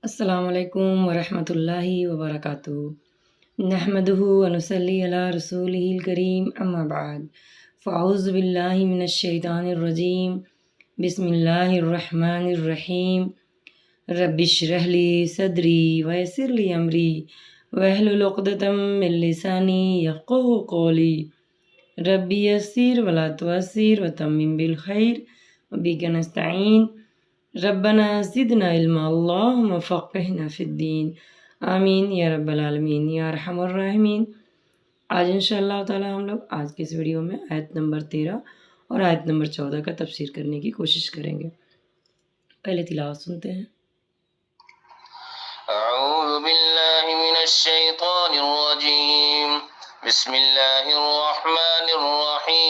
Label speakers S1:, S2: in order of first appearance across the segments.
S1: السلام علیکم ورحمۃ اللہ وبرکاتہ۔ نحمدہ ونصلی علی رسولہ الکریم، اما بعد فاعوذ باللہ من الشیطان الرجیم، بسم اللہ الرحمن الرحیم۔ رب اشرح لی صدری ویسر لی امری واحلل عقدۃ من لسانی یفقہوا قولی۔ رب یسر ولا تعسر وتمم بالخیر وبک نستعین۔ ربنا زدنا علما اللہم فقہنا فی الدین، آمین یا رب العالمین یا ارحم الراحمین۔ آج انشاءاللہ تعالی ہم لوگ آج کے اس ویڈیو میں آیت نمبر 13 اور آیت نمبر 14 کا تفسیر کرنے کی کوشش کریں گے۔ پہلے تلاوت سنتے ہیں۔
S2: اعوذ باللہ من الشیطان الرجیم، بسم اللہ الرحمن الرحیم۔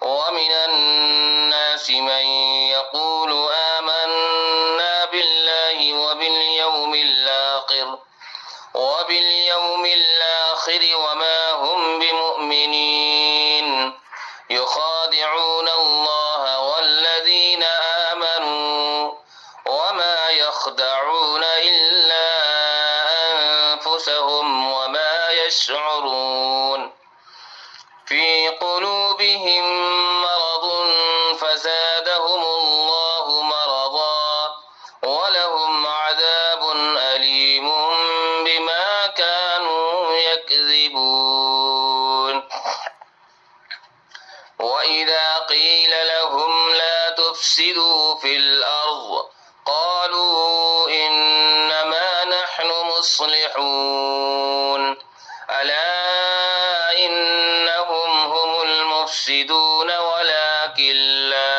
S2: ومن الناس من يقول آمنا بالله وباليوم الآخر وما هم بمؤمنين، يخادعون الله والذين آمنوا وما يخدعون إلا أنفسهم وما يشعرون، في قلوبهم مرض فزادهم الله مرضا ولهم عذاب أليم بما كانوا يكذبون۔ وإذا قيل لهم لا تفسدوا في الأرض قالوا إنما نحن مصلحون، ألا إنهم هم المفسدون ولكن لا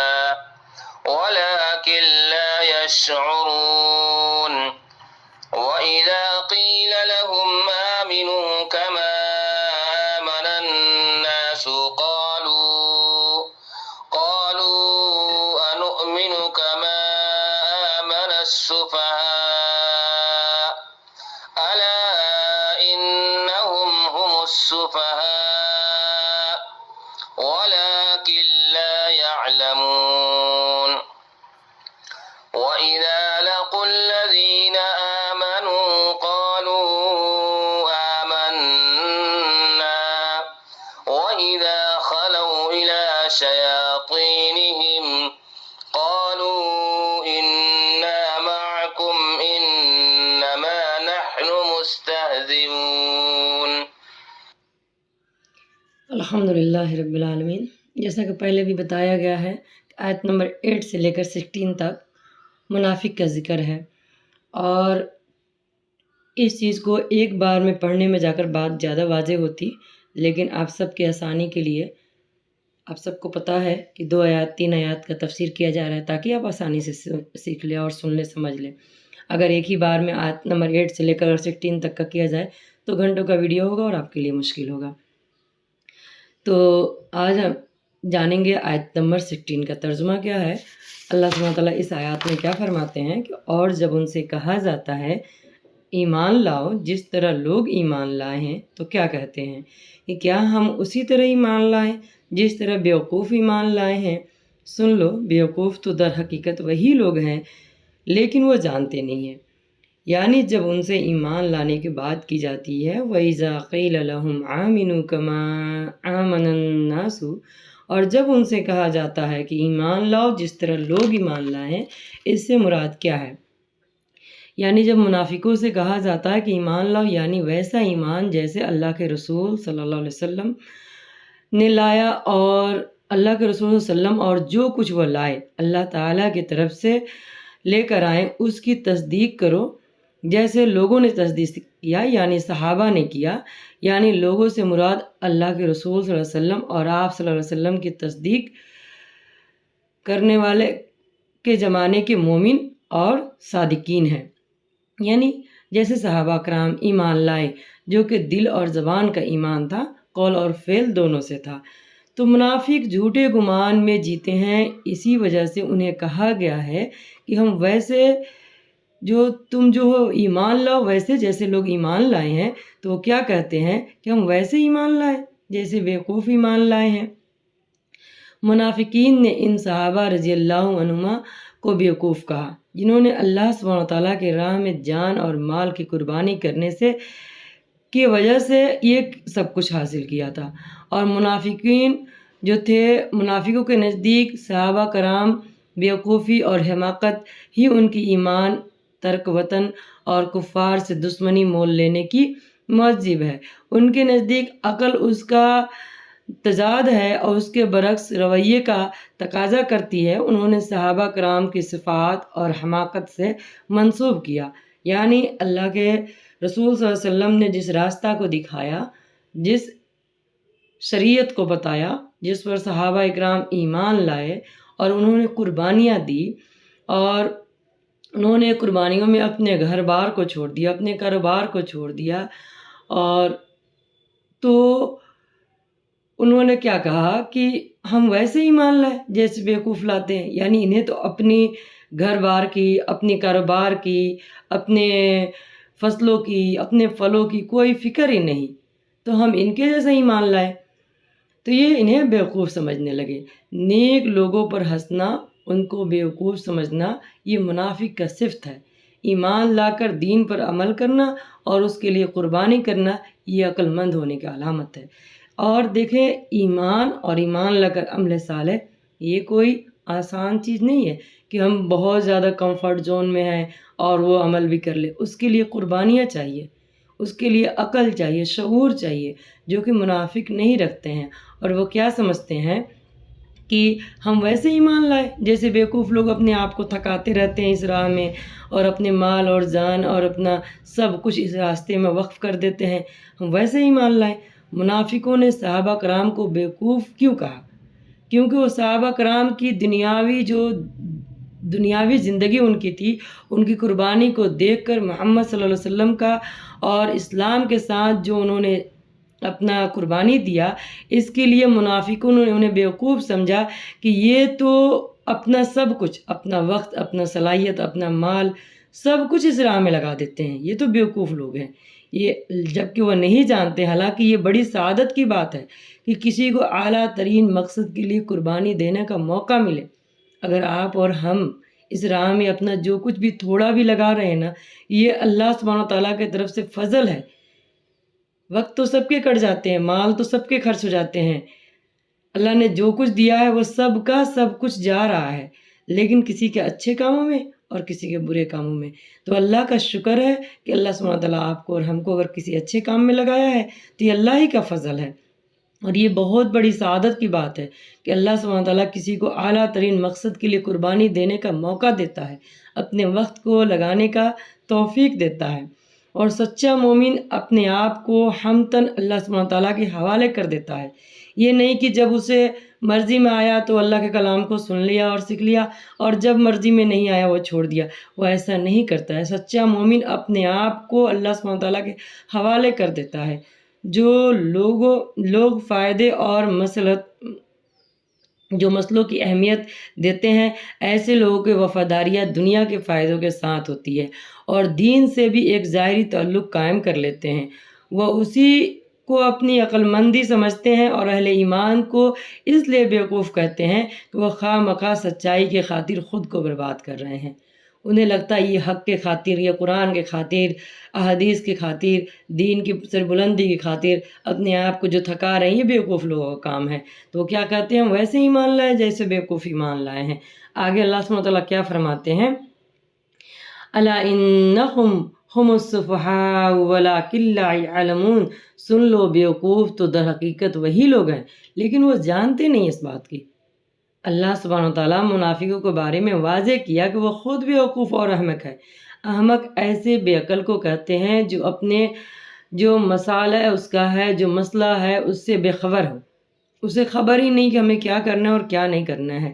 S2: يشعرون۔ وإذا قيل لهم آمنوا كما آمن الناس قالوا أنؤمن كما آمن السفهاء، ألا إنهم هم السفهاء ولكن لا يعلمون۔ وإذا لقوا الذين آمنوا قالوا آمنا، وإذا خلوا إلى شياطينهم قالوا إنا معكم إنما نحن مستهزئون۔
S1: الحمدللہ رب العالمین۔ جیسا کہ پہلے بھی بتایا گیا ہے، آیت نمبر 8 سے لے کر 16 تک منافق کا ذکر ہے، اور اس چیز کو ایک بار میں پڑھنے میں جا کر بات زیادہ واضح ہوتی، لیکن آپ سب کے آسانی کے لیے آپ سب کو پتہ ہے کہ 2 آیات 3 آیات کا تفسیر کیا جا رہا ہے تاکہ آپ آسانی سے سیکھ لیں اور سن لیں، سمجھ لیں۔ اگر ایک ہی بار میں آیت نمبر 8 سے لے کر 16 تک کا کیا جائے تو گھنٹوں کا ویڈیو ہوگا اور آپ کے لیے مشکل ہوگا۔ تو آج ہم جانیں گے آیت نمبر 16 کا ترجمہ کیا ہے۔ اللہ سبحانہ تعالیٰ اس آیات میں کیا فرماتے ہیں کہ اور جب ان سے کہا جاتا ہے ایمان لاؤ جس طرح لوگ ایمان لائے ہیں تو کیا کہتے ہیں کہ کیا ہم اسی طرح ایمان لائیں جس طرح بیوقوف ایمان لائے ہیں؟ سن لو، بیوقوف تو در حقیقت وہی لوگ ہیں لیکن وہ جانتے نہیں ہیں۔ یعنی جب ان سے ایمان لانے کی بات کی جاتی ہے وَإِذَا قِيلَ لَهُمْ آمِنُوا كَمَا آمَنَ النَّاسُ، اور جب ان سے کہا جاتا ہے کہ ایمان لاؤ جس طرح لوگ ایمان لائے ہیں، اس سے مراد کیا ہے؟ یعنی جب منافقوں سے کہا جاتا ہے کہ ایمان لاؤ، یعنی ویسا ایمان جیسے اللہ کے رسول صلی اللہ علیہ وسلم نے لایا، اور اللہ کے رسول صلی اللہ علیہ وسلم اور جو کچھ وہ لائے اللہ تعالیٰ کی طرف سے لے کر آئیں اس کی تصدیق کرو جیسے لوگوں نے تصدیق کیا، یعنی صحابہ نے کیا۔ یعنی لوگوں سے مراد اللہ کے رسول صلی اللہ علیہ وسلم اور آپ صلی اللہ علیہ وسلم کی تصدیق کرنے والے کے زمانے کے مومن اور صادقین ہیں۔ یعنی جیسے صحابہ کرام ایمان لائے جو کہ دل اور زبان کا ایمان تھا، قول اور فعل دونوں سے تھا۔ تو منافق جھوٹے گمان میں جیتے ہیں، اسی وجہ سے انہیں کہا گیا ہے کہ ہم ویسے تم جو ایمان لاؤ ویسے جیسے لوگ ایمان لائے ہیں، تو وہ کیا کہتے ہیں کہ ہم ویسے ایمان لائے جیسے بیوقوف ایمان لائے ہیں۔ منافقین نے ان صحابہ رضی اللہ عنہما کو بیوقوف کہا جنہوں نے اللہ سبحانہ تعالیٰ کے راہ میں جان اور مال کی قربانی کرنے سے کی وجہ سے یہ سب کچھ حاصل کیا تھا، اور منافقین جو تھے، منافقوں کے نزدیک صحابہ کرام بیوقوفی اور حماقت ہی ان کی ایمان، ترک وطن اور کفار سے دشمنی مول لینے کی موجب ہے۔ ان کے نزدیک عقل اس کا تضاد ہے اور اس کے برعکس رویے کا تقاضا کرتی ہے۔ انہوں نے صحابہ کرام کی صفات اور حماقت سے منسوب کیا، یعنی اللہ کے رسول صلی اللہ علیہ وسلم نے جس راستہ کو دکھایا، جس شریعت کو بتایا، جس پر صحابہ اکرام ایمان لائے اور انہوں نے قربانیاں دی، اور انہوں نے قربانیوں میں اپنے گھر بار کو چھوڑ دیا، اپنے کاروبار کو چھوڑ دیا، اور تو انہوں نے کیا کہا کہ ہم ویسے ہی مان لائیں جیسے بیوقوف لاتے ہیں، یعنی انہیں تو اپنی گھر بار کی، اپنی کاروبار کی، اپنے فصلوں کی، اپنے پھلوں کی کوئی فکر ہی نہیں، تو ہم ان کے جیسے ہی مان لائیں، تو یہ انہیں بیوقوف سمجھنے لگے۔ نیک لوگوں پر ہنسنا، ان کو بیوقوف سمجھنا، یہ منافق کا صفت ہے۔ ایمان لا کر دین پر عمل کرنا اور اس کے لیے قربانی کرنا، یہ عقل مند ہونے کی علامت ہے۔ اور دیکھیں، ایمان اور ایمان لا کر عمل صالح، یہ کوئی آسان چیز نہیں ہے کہ ہم بہت زیادہ کمفرٹ زون میں ہیں اور وہ عمل بھی کر لیں۔ اس کے لیے قربانیاں چاہیے، اس کے لیے عقل چاہیے، شعور چاہیے، جو کہ منافق نہیں رکھتے ہیں، اور وہ کیا سمجھتے ہیں کہ ہم ویسے ہی مان لائیں جیسے بیوقوف لوگ اپنے آپ کو تھکاتے رہتے ہیں اس راہ میں، اور اپنے مال اور جان اور اپنا سب کچھ اس راستے میں وقف کر دیتے ہیں، ہم ویسے ہی مان لائیں۔ منافقوں نے صحابہ کرام کو بیوقوف کیوں کہا؟ کیونکہ وہ صحابہ کرام کی دنیاوی زندگی ان کی تھی، ان کی قربانی کو دیکھ کر محمد صلی اللہ علیہ وسلم کا اور اسلام کے ساتھ جو انہوں نے اپنا قربانی دیا، اس کے لیے منافقوں نے انہیں بیوقوف سمجھا کہ یہ تو اپنا سب کچھ، اپنا وقت، اپنا صلاحیت، اپنا مال، سب کچھ اس راہ میں لگا دیتے ہیں، یہ تو بیوقوف لوگ ہیں۔ یہ جبکہ وہ نہیں جانتے، حالانکہ یہ بڑی سعادت کی بات ہے کہ کسی کو اعلیٰ ترین مقصد کے لیے قربانی دینے کا موقع ملے۔ اگر آپ اور ہم اس راہ میں اپنا جو کچھ بھی تھوڑا بھی لگا رہے ہیں نا، یہ اللہ سبحانہ تعالیٰ کی طرف سے فضل ہے۔ وقت تو سب کے کٹ جاتے ہیں، مال تو سب کے خرچ ہو جاتے ہیں، اللہ نے جو کچھ دیا ہے وہ سب کا سب کچھ جا رہا ہے، لیکن کسی کے اچھے کاموں میں اور کسی کے برے کاموں میں۔ تو اللہ کا شکر ہے کہ اللہ سبحانہ تعالیٰ آپ کو اور ہم کو اگر کسی اچھے کام میں لگایا ہے تو یہ اللہ ہی کا فضل ہے، اور یہ بہت بڑی سعادت کی بات ہے کہ اللہ سبحانہ تعالیٰ کسی کو اعلیٰ ترین مقصد کے لیے قربانی دینے کا موقع دیتا ہے، اپنے وقت کو لگانے کا توفیق دیتا ہے، اور سچا مومن اپنے آپ کو ہمتن اللہ سبحانہ تعالیٰ کے حوالے کر دیتا ہے۔ یہ نہیں کہ جب اسے مرضی میں آیا تو اللہ کے کلام کو سن لیا اور سیکھ لیا، اور جب مرضی میں نہیں آیا وہ چھوڑ دیا، وہ ایسا نہیں کرتا ہے۔ سچا مومن اپنے آپ کو اللہ سبحانہ تعالیٰ کے حوالے کر دیتا ہے۔ جو لوگ فائدے اور مسئلوں کی اہمیت دیتے ہیں، ایسے لوگوں کی وفاداریاں دنیا کے فائدوں کے ساتھ ہوتی ہے، اور دین سے بھی ایک ظاہری تعلق قائم کر لیتے ہیں۔ وہ اسی کو اپنی عقل مندی سمجھتے ہیں، اور اہل ایمان کو اس لیے بیوقوف کہتے ہیں کہ وہ خواہ مخواہ سچائی کے خاطر خود کو برباد کر رہے ہیں۔ انہیں لگتا ہے یہ حق کے خاطر، یہ قرآن کے خاطر، احادیث کے خاطر، دین کی سربلندی کی خاطر اپنے آپ کو جو تھکا رہے ہیں، یہ بیوقوف لوگوں کا کام ہے۔ تو وہ کیا کہتے ہیں؟ ہم ویسے ہی مان لائے جیسے بیوقوف ایمان لائے ہیں۔ آگے اللہ سبحانہ وتعالیٰ کیا فرماتے ہیں؟ الا انہم ہم السفہاء ولکن لا یعلمون، سن لو، بیوقوف تو در حقیقت وہی لوگ ہیں لیکن وہ جانتے نہیں اس بات کی۔ اللہ سبحانہ تعالیٰ منافقوں کے بارے میں واضح کیا کہ وہ خود بیوقوف اور احمق ہے۔ احمق ایسے بے عقل کو کہتے ہیں جو اپنے جو مسئلہ ہے اس کا ہے، جو مسئلہ ہے اس سے بے خبر ہو، اسے خبر ہی نہیں کہ ہمیں کیا کرنا ہے اور کیا نہیں کرنا ہے۔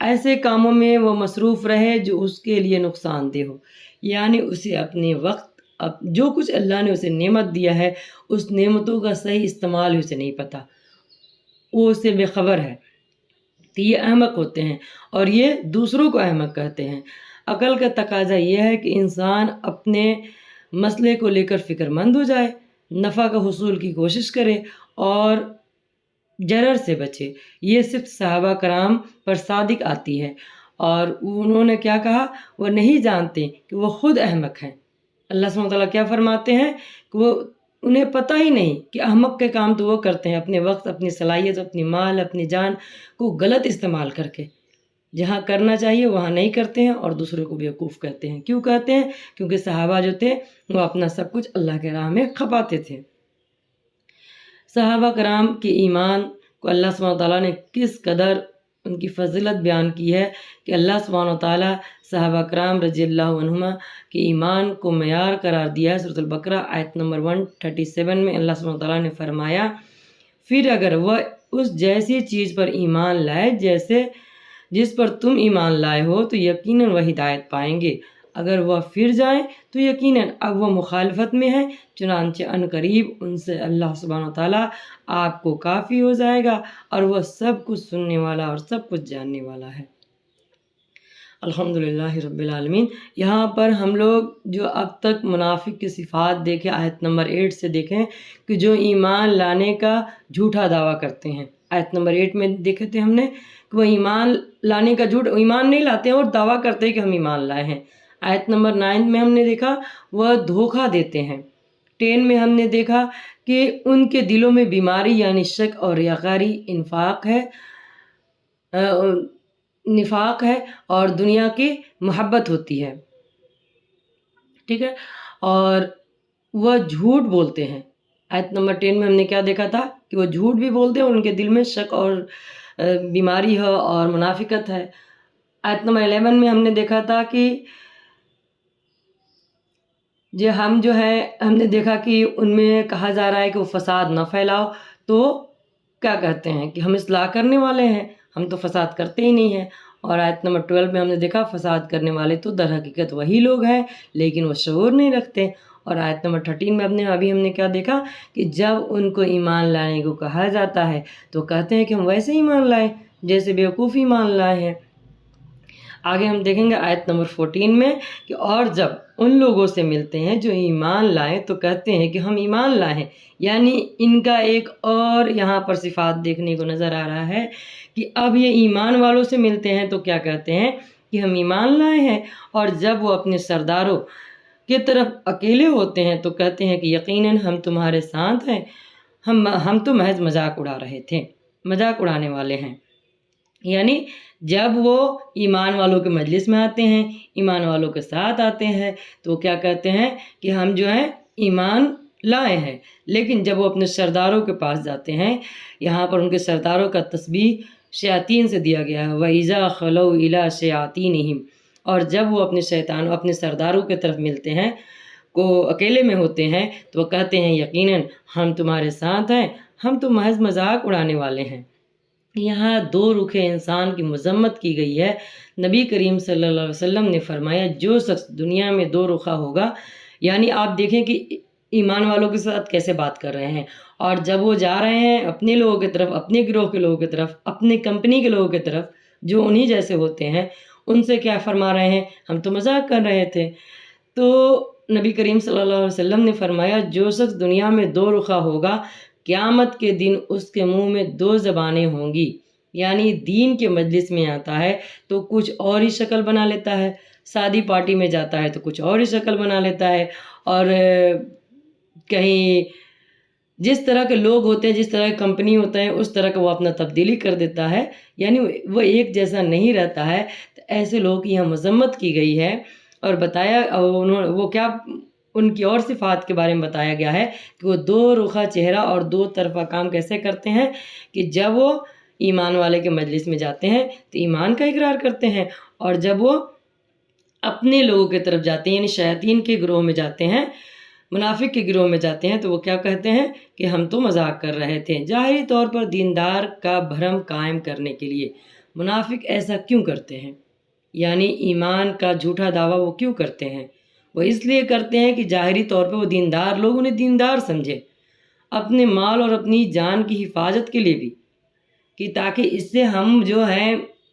S1: ایسے کاموں میں وہ مصروف رہے جو اس کے لیے نقصان دہ ہو، یعنی اسے اپنے وقت، جو کچھ اللہ نے اسے نعمت دیا ہے، اس نعمتوں کا صحیح استعمال اسے نہیں پتہ، وہ اسے بے خبر ہے، تو یہ احمق ہوتے ہیں، اور یہ دوسروں کو احمق کہتے ہیں۔ عقل کا تقاضا یہ ہے کہ انسان اپنے مسئلے کو لے کر فکر مند ہو جائے، نفع کا حصول کی کوشش کرے، اور ضرر سے بچے۔ یہ صرف صحابہ کرام پر صادق آتی ہے، اور انہوں نے کیا کہا؟ وہ نہیں جانتے کہ وہ خود احمق ہیں۔ اللہ سبحانہ وتعالیٰ کیا فرماتے ہیں کہ وہ انہیں پتہ ہی نہیں کہ احمق کے کام تو وہ کرتے ہیں اپنے وقت، اپنی صلاحیت، اپنی مال، اپنی جان کو غلط استعمال کر کے، جہاں کرنا چاہیے وہاں نہیں کرتے ہیں، اور دوسروں کو بیوقوف کہتے ہیں۔ کیوں کہتے ہیں؟ کیونکہ صحابہ جو تھے وہ اپنا سب کچھ اللہ کے راہ میں کھپاتے تھے۔ صحابہ کرام کے ایمان کو اللہ سبحانہ وتعالیٰ نے کس قدر ان کی فضیلت بیان کی ہے کہ اللہ سبحانہ وتعالیٰ صحابہ کرام رضی اللہ عنہما کے ایمان کو معیار قرار دیا ہے۔ سورۃ البقرہ آیت نمبر 137 میں اللہ سبحانہ وتعالیٰ نے فرمایا، پھر اگر وہ اس جیسی چیز پر ایمان لائے جس پر تم ایمان لائے ہو تو یقیناً وہ ہدایت پائیں گے، اگر وہ پھر جائیں تو یقیناً اب وہ مخالفت میں ہیں، چنانچہ ان قریب ان سے اللہ سبحانہ وتعالیٰ آپ کو کافی ہو جائے گا، اور وہ سب کچھ سننے والا اور سب کچھ جاننے والا ہے۔ الحمدللہ رب العالمین۔ یہاں پر ہم لوگ جو اب تک منافق کی صفات دیکھیں، آیت نمبر 8 سے دیکھیں کہ جو ایمان لانے کا جھوٹا دعویٰ کرتے ہیں۔ آیت نمبر 8 میں دیکھے تھے ہم نے کہ وہ ایمان لانے کا ایمان نہیں لاتے ہیں اور دعویٰ کرتے ہیں کہ ہم ایمان لائے ہیں۔ آیت نمبر 9 میں ہم نے دیکھا وہ دھوکہ دیتے ہیں۔ 10 میں ہم نے دیکھا کہ ان کے دلوں میں بیماری یعنی شک اور ریاکاری نفاق ہے اور دنیا کی محبت ہوتی ہے، ٹھیک ہے، اور وہ جھوٹ بولتے ہیں۔ آیت نمبر 10 میں ہم نے کیا دیکھا تھا کہ وہ جھوٹ بھی بولتے ہیں اور ان کے دل میں شک اور بیماری ہے اور منافقت ہے۔ آیت نمبر 11 میں ہم نے دیکھا تھا کہ ہم نے دیکھا کہ ان میں کہا جا رہا ہے کہ وہ فساد نہ پھیلاؤ، تو کیا کہتے ہیں کہ ہم اصلاح کرنے والے ہیں، ہم تو فساد کرتے ہی نہیں ہیں۔ اور آیت نمبر 12 میں ہم نے دیکھا فساد کرنے والے تو در حقیقت وہی لوگ ہیں لیکن وہ شعور نہیں رکھتے۔ اور آیت نمبر 13 میں ابھی ہم نے کیا دیکھا کہ جب ان کو ایمان لانے کو کہا جاتا ہے تو کہتے ہیں کہ ہم ویسے ایمان لائے جیسے بیوقوف ایمان لائے ہیں۔ آگے ہم دیکھیں گے آیت نمبر 14 میں کہ اور جب ان لوگوں سے ملتے ہیں جو ایمان لائیں تو کہتے ہیں کہ ہم ایمان لائے ہیں، یعنی ان کا ایک اور یہاں پر صفات دیکھنے کو نظر آ رہا ہے کہ اب یہ ایمان والوں سے ملتے ہیں تو کیا کہتے ہیں کہ ہم ایمان لائے ہیں، اور جب وہ اپنے سرداروں کی طرف اکیلے ہوتے ہیں تو کہتے ہیں کہ یقیناً ہم تمہارے ساتھ ہیں، ہم تو محض مذاق اڑا رہے تھے، مذاق اڑانے والے ہیں۔ یعنی جب وہ ایمان والوں کے مجلس میں آتے ہیں، ایمان والوں کے ساتھ آتے ہیں تو کیا کہتے ہیں کہ ہم ایمان لائے ہیں، لیکن جب وہ اپنے سرداروں کے پاس جاتے ہیں، یہاں پر ان کے سرداروں کا تشبیہ شیاطین سے دیا گیا ہے، وَإِذَا خَلَوْا إِلَىٰ شَيَاطِينِهِمْ، اور جب وہ اپنے سرداروں کی طرف ملتے ہیں، کو اکیلے میں ہوتے ہیں تو وہ کہتے ہیں یقیناً ہم تمہارے ساتھ ہیں، ہم تو محض مذاق اڑانے والے ہیں۔ یہاں دو رخے انسان کی مذمت کی گئی ہے۔ نبی کریم صلی اللہ علیہ وسلم نے فرمایا جو شخص دنیا میں دو رخا ہوگا، یعنی آپ دیکھیں کہ ایمان والوں کے ساتھ کیسے بات کر رہے ہیں، اور جب وہ جا رہے ہیں اپنے لوگوں کی طرف، اپنے گروہ کے لوگوں کی طرف، اپنے کمپنی کے لوگوں کی طرف جو انہی جیسے ہوتے ہیں، ان سے کیا فرما رہے ہیں؟ ہم تو مذاق کر رہے تھے۔ تو نبی کریم صلی اللہ علیہ وسلم نے فرمایا جو شخص دنیا میں دو رخا ہوگا، قیامت کے دن اس کے منہ میں دو زبانیں ہوں گی، یعنی دین کے مجلس میں آتا ہے تو کچھ اور ہی شکل بنا لیتا ہے، شادی پارٹی میں جاتا ہے تو کچھ اور ہی شکل بنا لیتا ہے، اور کہیں جس طرح کے لوگ ہوتے ہیں، جس طرح کی کمپنی ہوتا ہے، اس طرح کا وہ اپنا تبدیلی کر دیتا ہے، یعنی وہ ایک جیسا نہیں رہتا ہے۔ تو ایسے لوگوں کی یہاں مذمت کی گئی ہے، اور بتایا وہ کیا ان کی اور صفات کے بارے میں بتایا گیا ہے کہ وہ دو رخا چہرہ اور دو طرفہ کام کیسے کرتے ہیں کہ جب وہ ایمان والے کے مجلس میں جاتے ہیں تو ایمان کا اقرار کرتے ہیں، اور جب وہ اپنے لوگوں کی طرف جاتے ہیں یعنی شیاطین کے گروہ میں جاتے ہیں، منافق کے گروہ میں جاتے ہیں، تو وہ کیا کہتے ہیں کہ ہم تو مذاق کر رہے تھے۔ ظاہری طور پر دیندار کا بھرم قائم کرنے کے لیے منافق ایسا کیوں کرتے ہیں؟ یعنی ایمان کا جھوٹا دعویٰ وہ کیوں کرتے ہیں؟ وہ اس لیے کرتے ہیں کہ ظاہری طور پہ وہ دیندار لوگ انہیں دیندار سمجھے، اپنے مال اور اپنی جان کی حفاظت کے لیے بھی، کہ تاکہ اس سے ہم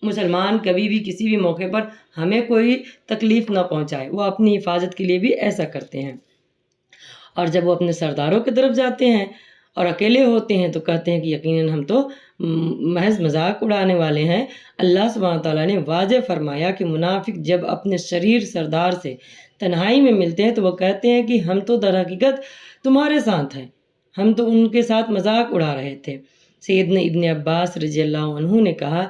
S1: مسلمان کبھی بھی کسی بھی موقع پر ہمیں کوئی تکلیف نہ پہنچائے، وہ اپنی حفاظت کے لیے بھی ایسا کرتے ہیں۔ اور جب وہ اپنے سرداروں کی طرف جاتے ہیں اور اکیلے ہوتے ہیں تو کہتے ہیں کہ یقیناً ہم تو محض مذاق اڑانے والے ہیں۔ اللہ سبحانہ تعالیٰ نے واضح فرمایا کہ منافق جب اپنے شریر سردار سے تنہائی میں ملتے ہیں تو وہ کہتے ہیں کہ ہم تو در حقیقت تمہارے ساتھ ہیں، ہم تو ان کے ساتھ مذاق اڑا رہے تھے۔ سیدنا ابن عباس رضی اللہ عنہ نے کہا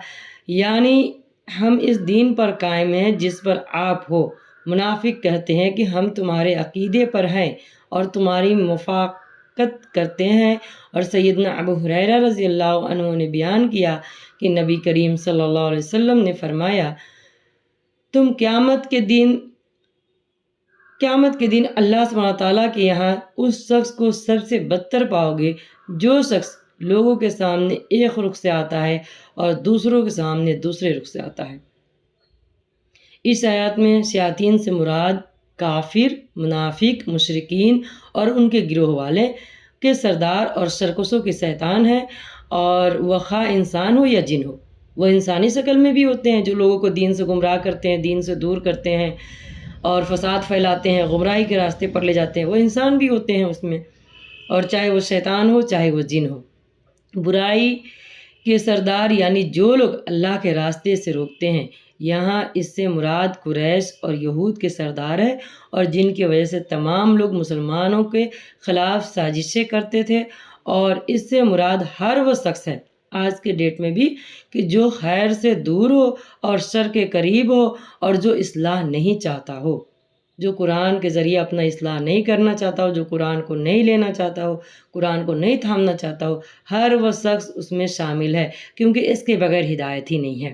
S1: یعنی ہم اس دین پر قائم ہیں جس پر آپ ہو۔ منافق کہتے ہیں کہ ہم تمہارے عقیدے پر ہیں اور تمہاری موافقت کرتے ہیں۔ اور سیدنا ابو ہریرہ رضی اللہ عنہ نے بیان کیا کہ نبی کریم صلی اللہ علیہ وسلم نے فرمایا تم قیامت کے دن اللہ سبحانہ تعالیٰ کے یہاں اس شخص کو سب سے بدتر پاؤ گے جو شخص لوگوں کے سامنے ایک رخ سے آتا ہے اور دوسروں کے سامنے دوسرے رخ سے آتا ہے۔ اس آیات میں شیاطین سے مراد کافر، منافق، مشرکین اور ان کے گروہ والے کے سردار اور سرکشوں کے شیطان ہیں، اور وہ خواہ انسان ہو یا جن ہو۔ وہ انسانی شکل میں بھی ہوتے ہیں جو لوگوں کو دین سے گمراہ کرتے ہیں، دین سے دور کرتے ہیں اور فساد پھیلاتے ہیں، گمراہی کے راستے پر لے جاتے ہیں، وہ انسان بھی ہوتے ہیں اس میں، اور چاہے وہ شیطان ہو چاہے وہ جن ہو۔ برائی کے سردار یعنی جو لوگ اللہ کے راستے سے روکتے ہیں، یہاں اس سے مراد قریش اور یہود کے سردار ہے، اور جن کی وجہ سے تمام لوگ مسلمانوں کے خلاف سازشیں کرتے تھے، اور اس سے مراد ہر وہ شخص ہے آج کے ڈیٹ میں بھی کہ جو خیر سے دور ہو اور شر کے قریب ہو اور جو اصلاح نہیں چاہتا ہو، جو قرآن کے ذریعے اپنا اصلاح نہیں کرنا چاہتا ہو، جو قرآن کو نہیں لینا چاہتا ہو، قرآن کو نہیں تھامنا چاہتا ہو، ہر وہ شخص اس میں شامل ہے، کیونکہ اس کے بغیر ہدایت ہی نہیں ہے۔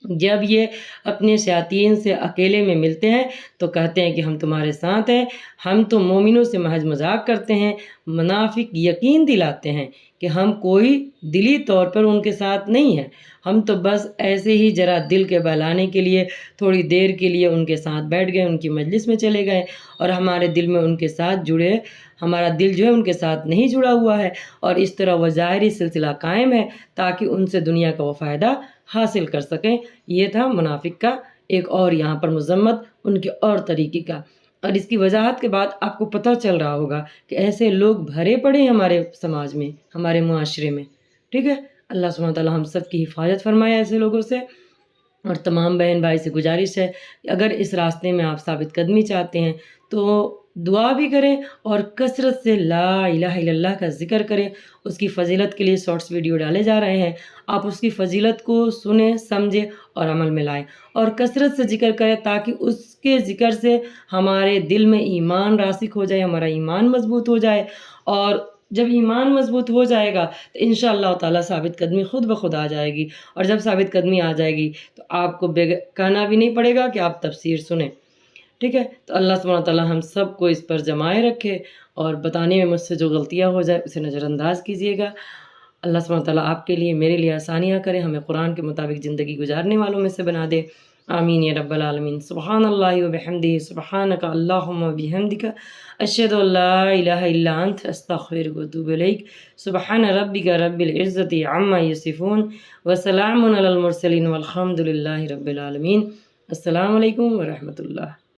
S1: جب یہ اپنے شیاطین سے اکیلے میں ملتے ہیں تو کہتے ہیں کہ ہم تمہارے ساتھ ہیں، ہم تو مومنوں سے محض مذاق کرتے ہیں۔ منافق یقین دلاتے ہیں کہ ہم کوئی دلی طور پر ان کے ساتھ نہیں ہیں، ہم تو بس ایسے ہی ذرا دل کے بہلانے کے لیے تھوڑی دیر کے لیے ان کے ساتھ بیٹھ گئے، ان کی مجلس میں چلے گئے، اور ہمارے دل میں ان کے ساتھ ہمارا دل جو ہے ان کے ساتھ نہیں جڑا ہوا ہے، اور اس طرح وہ ظاہری سلسلہ قائم ہے تاکہ ان سے دنیا کا وہ فائدہ حاصل کر سکیں۔ یہ تھا منافق کا ایک اور یہاں پر مذمت ان کے اور طریقے کا، اور اس کی وضاحت کے بعد آپ کو پتہ چل رہا ہوگا کہ ایسے لوگ بھرے پڑے ہیں ہمارے سماج میں، ہمارے معاشرے میں، ٹھیک ہے۔ اللہ سبحانہ تعالیٰ ہم سب کی حفاظت فرمائے ایسے لوگوں سے، اور تمام بہن بھائی سے گزارش ہے کہ اگر اس راستے میں آپ ثابت قدمی چاہتے ہیں تو دعا بھی کریں اور کثرت سے لا الہ الا اللہ کا ذکر کریں۔ اس کی فضیلت کے لیے شارٹس ویڈیو ڈالے جا رہے ہیں، آپ اس کی فضیلت کو سنیں، سمجھیں اور عمل میں لائیں، اور کثرت سے ذکر کریں تاکہ اس کے ذکر سے ہمارے دل میں ایمان راسخ ہو جائے، ہمارا ایمان مضبوط ہو جائے، اور جب ایمان مضبوط ہو جائے گا تو انشاءاللہ تعالیٰ ثابت قدمی خود بخود آ جائے گی، اور جب ثابت قدمی آ جائے گی تو آپ کو کہنا بھی نہیں پڑے گا کہ آپ تفسیر سنیں، ٹھیک ہے۔ تو اللہ سبحانہ تعالیٰ ہم سب کو اس پر جمائے رکھے، اور بتانے میں مجھ سے جو غلطیاں ہو جائے اسے نظر انداز کیجیے گا۔ اللہ سبحانہ تعالیٰ آپ کے لیے میرے لیے آسانیاں کرے، ہمیں قرآن کے مطابق زندگی گزارنے والوں میں سے بنا دے، آمین یا رب العالمین۔ سبحان اللہ و بحمدہ، سبحانک اللہم و بحمدک، اشہد ان لا الہ الا انت، استغفرک و اتوب الیک۔ سبحان ربک رب العزۃ عما یصفون، وسلام علی المرسلین، والحمد للہ رب العالمین۔ السلام علیکم ورحمۃ اللہ۔